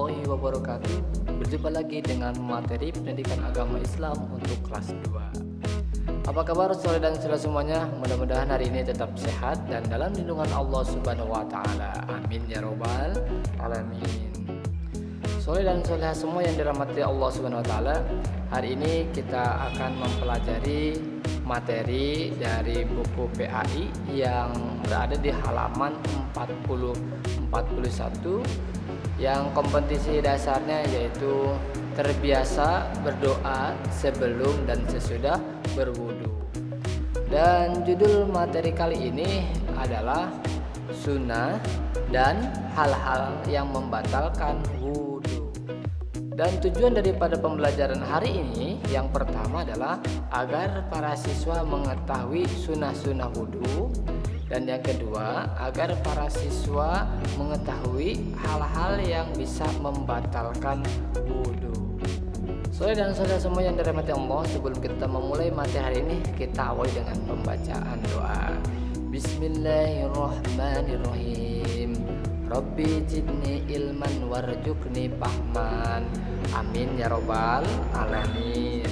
warahmatullahi wabarakatuh. Berjumpa lagi dengan materi pendidikan agama Islam untuk kelas 2. Apa kabar saudara dan saudara semuanya? Mudah-mudahan hari ini tetap sehat dan dalam lindungan Allah Subhanahu wa taala. Amin ya robbal alamin. Saudara dan saudara semua yang dirahmati Allah Subhanahu wa taala, hari ini kita akan mempelajari materi dari buku PAI yang berada di halaman 41 yang kompetisi dasarnya yaitu terbiasa berdoa sebelum dan sesudah berwudu. Dan judul materi kali ini adalah sunnah dan hal-hal yang membatalkan wudu. Dan tujuan daripada pembelajaran hari ini yang pertama adalah agar para siswa mengetahui sunnah-sunnah wudu, dan yang kedua agar para siswa mengetahui hal-hal yang bisa membatalkan wudu. Saudara dan saudara semua yang dirahmati Allah, sebelum kita memulai materi hari ini, kita awali dengan pembacaan doa. Bismillahirrahmanirrahim. Rabbi zidni ilman warzuqni fahman. Amin ya robbal alamin.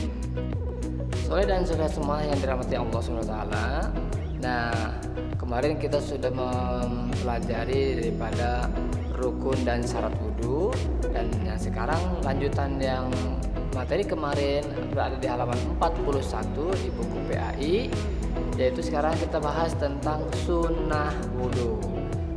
Saudara dan saudara semua yang dirahmati Allah SWT. Nah, kemarin kita sudah mempelajari daripada rukun dan syarat wudu, dan yang sekarang lanjutan yang materi kemarin berada di halaman 41 di buku PAI, yaitu sekarang kita bahas tentang sunnah wudu.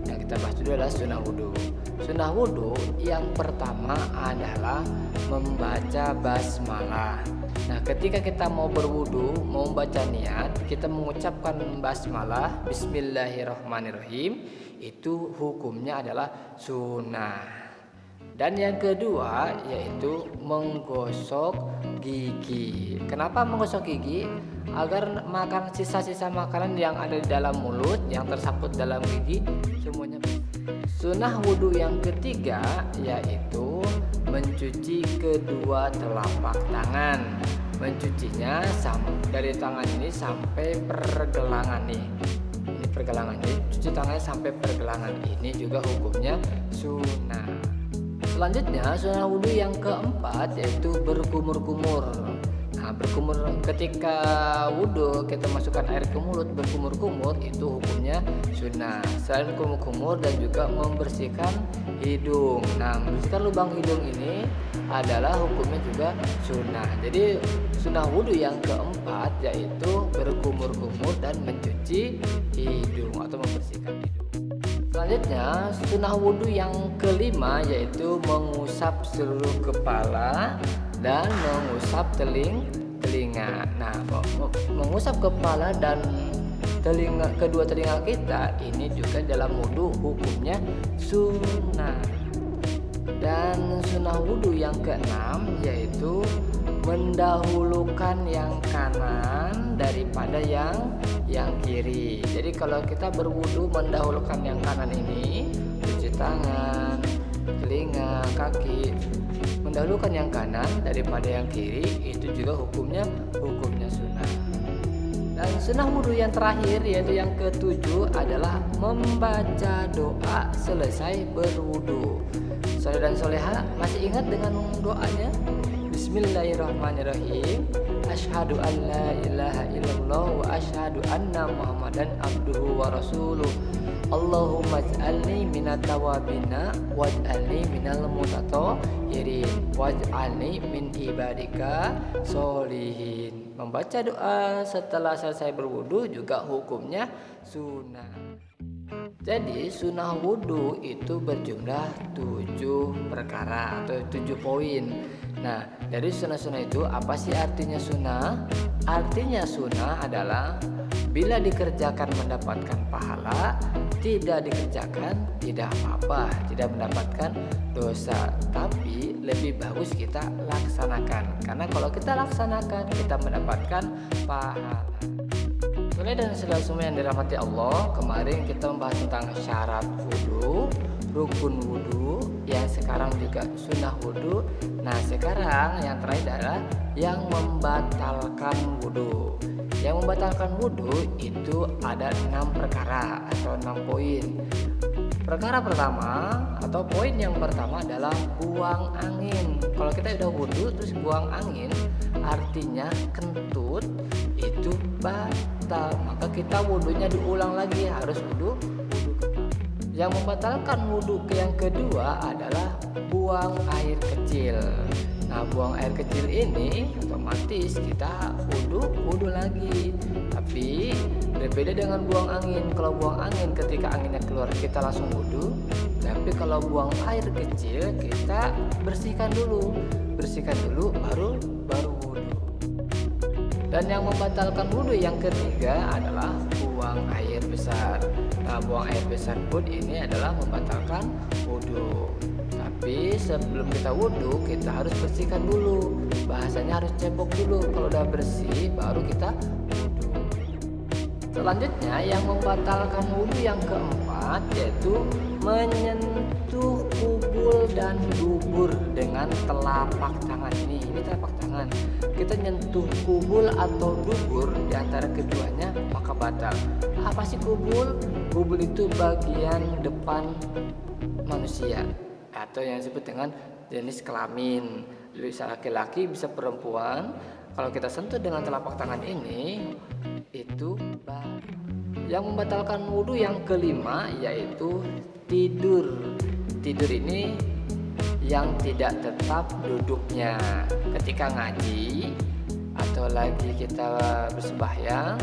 Yang kita bahas dulu adalah sunnah wudu. Sunnah wudu yang pertama adalah membaca basmalah. Nah, ketika kita mau berwudu, mau membaca niat, kita mengucapkan basmalah, bismillahirrahmanirrahim, itu hukumnya adalah sunnah. Dan yang kedua yaitu menggosok gigi. Kenapa menggosok gigi? Agar makan sisa-sisa makanan yang ada di dalam mulut, yang tersangkut dalam gigi, semuanya. Sunnah wudu yang ketiga yaitu mencuci kedua telapak tangan. Mencucinya dari tangan ini sampai pergelangan nih. Ini pergelangan ini, cuci tangannya sampai pergelangan. Ini juga hukumnya sunnah. Selanjutnya sunnah wudu yang keempat yaitu berkumur-kumur. Nah, berkumur ketika wudu kita masukkan air ke mulut, berkumur-kumur itu hukumnya sunnah. Selain kumur-kumur dan juga membersihkan hidung. Nah, membersihkan lubang hidung ini adalah hukumnya juga sunnah. Jadi sunnah wudu yang keempat yaitu berkumur-kumur dan mencuci hidung atau membersihkan hidung. Selanjutnya sunnah wudu yang kelima yaitu mengusap seluruh kepala dan mengusap telinga. Nah, mengusap kepala dan kedua telinga kita ini juga dalam wudu hukumnya sunnah. Dan sunnah wudu yang keenam yaitu mendahulukan yang kanan daripada yang kiri. Jadi kalau kita berwudu mendahulukan yang kanan ini, cuci tangan, telinga, kaki, mendahulukan yang kanan daripada yang kiri, itu juga hukumnya sunnah. Dan sunnah wudu yang terakhir yaitu yang ketujuh adalah membaca doa selesai berwudu. Saudara dan soleha masih ingat dengan doanya? Bismillahirrahmanirrahim. Asyhadu an la ilaha illallah wa asyhadu anna Muhammadan abduhu wa rasuluh. Allahumma ij'alni minat tawabina waj'alni minal mutatahhirin waj'alni min ibadika sholihin. Membaca doa setelah selesai berwudu juga hukumnya sunnah. Jadi sunnah wudu itu berjumlah 7 perkara atau 7 poin. Nah, dari sunnah-sunnah itu apa sih artinya sunnah? Artinya sunnah adalah bila dikerjakan mendapatkan pahala, tidak dikerjakan tidak apa-apa, tidak mendapatkan dosa. Tapi lebih bagus kita laksanakan, karena kalau kita laksanakan kita mendapatkan pahala. Saudara dan saudara semua yang dirahmati Allah, kemarin kita membahas tentang syarat wudu, rukun wudu, yang sekarang juga sunnah wudu. Nah, sekarang yang terakhir adalah yang membatalkan wudu. Yang membatalkan wudu itu ada 6 perkara atau 6 poin. Perkara pertama atau poin yang pertama adalah buang angin. Kalau kita udah wudhu terus buang angin, artinya kentut itu batal. Maka kita wudhunya diulang lagi, harus wudhu. Yang membatalkan wudhu yang kedua adalah buang air kecil. Nah, buang air kecil ini otomatis kita wudhu lagi. Tapi berbeda dengan buang angin. Kalau buang angin ketika anginnya keluar kita langsung wudhu. Tapi kalau buang air kecil kita bersihkan dulu baru wudhu. Dan yang membatalkan wudhu yang ketiga adalah buang air besar. Nah, buang air besar pun ini adalah membatalkan wudhu. Tapi sebelum kita wudhu kita harus bersihkan dulu. Bahasanya harus cebok dulu. Kalau udah bersih baru kita wudhu. Selanjutnya yang membatalkan wudhu yang keempat yaitu menyentuh kubul dan dubur dengan telapak tangan. Ini telapak tangan. Kita nyentuh kubul atau dubur di antara keduanya maka batal. Apa sih kubul? Kubul itu bagian depan manusia atau yang disebut dengan jenis kelamin, bisa laki-laki bisa perempuan. Kalau kita sentuh dengan telapak tangan ini itu batal. Yang membatalkan wudhu yang kelima yaitu tidur. Tidur ini yang tidak tetap duduknya. Ketika ngaji atau lagi kita bersembahyang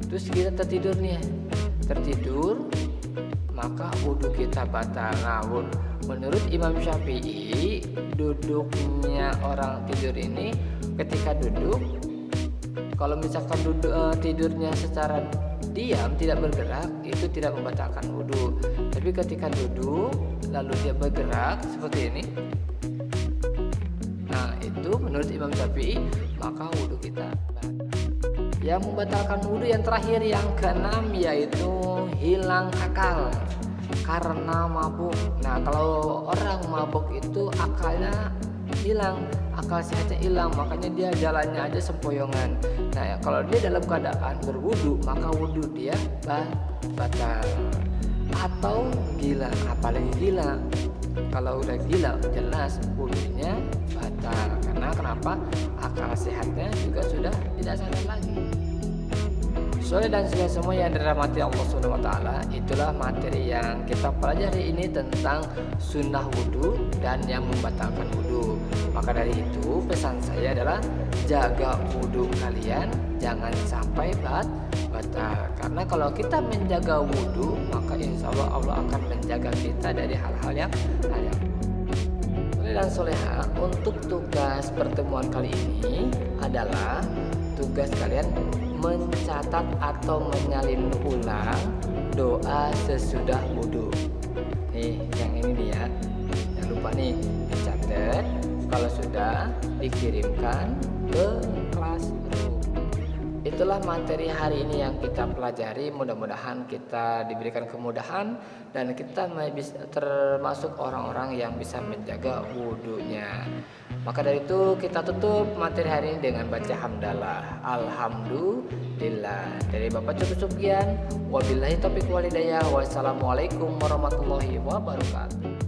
terus kita tertidur maka wudhu kita batal. Nah, menurut Imam Syafi'i duduknya orang tidur ini ketika duduk, kalau misalkan tidurnya secara diam tidak bergerak itu tidak membatalkan wudhu. Tapi ketika duduk lalu dia bergerak seperti ini, nah itu menurut Imam Syafi'i maka wudhu kita batal. Yang membatalkan wudhu yang terakhir yang keenam yaitu hilang akal karena mabuk. Nah, kalau orang mabuk itu akalnya hilang, akal sehatnya hilang, makanya dia jalannya aja sempoyongan. Nah, kalau dia dalam keadaan berwudu maka wudhu dia batal. Atau gila, apalagi gila. Kalau udah gila jelas wudhunya batal. Karena kenapa? Akal sehatnya juga sudah tidak sadar lagi. Saudara dan saudara semua yang dirahmati Allah Subhanahu wa taala, itulah materi yang kita pelajari ini tentang sunnah wudhu dan yang membatalkan wudhu. Maka dari itu pesan saya adalah jaga wudhu kalian, jangan sampai batal. Karena kalau kita menjaga wudhu maka insya Allah akan menjaga kita dari hal-hal yang dan soleha. Untuk tugas pertemuan kali ini adalah tugas kalian mencatat atau menyalin ulang doa sesudah wudhu. Nih yang ini nih ya, jangan lupa nih dicatat. Kalau sudah dikirimkan ke kelas. Itulah materi hari ini yang kita pelajari. Mudah-mudahan kita diberikan kemudahan dan kita termasuk orang-orang yang bisa menjaga wudhunya. Maka dari itu kita tutup materi hari ini dengan baca hamdalah. Alhamdulillah. Dari Bapak Cukup Sugian. Wabillahi taufiq walhidayah. Wassalamualaikum warahmatullahi wabarakatuh.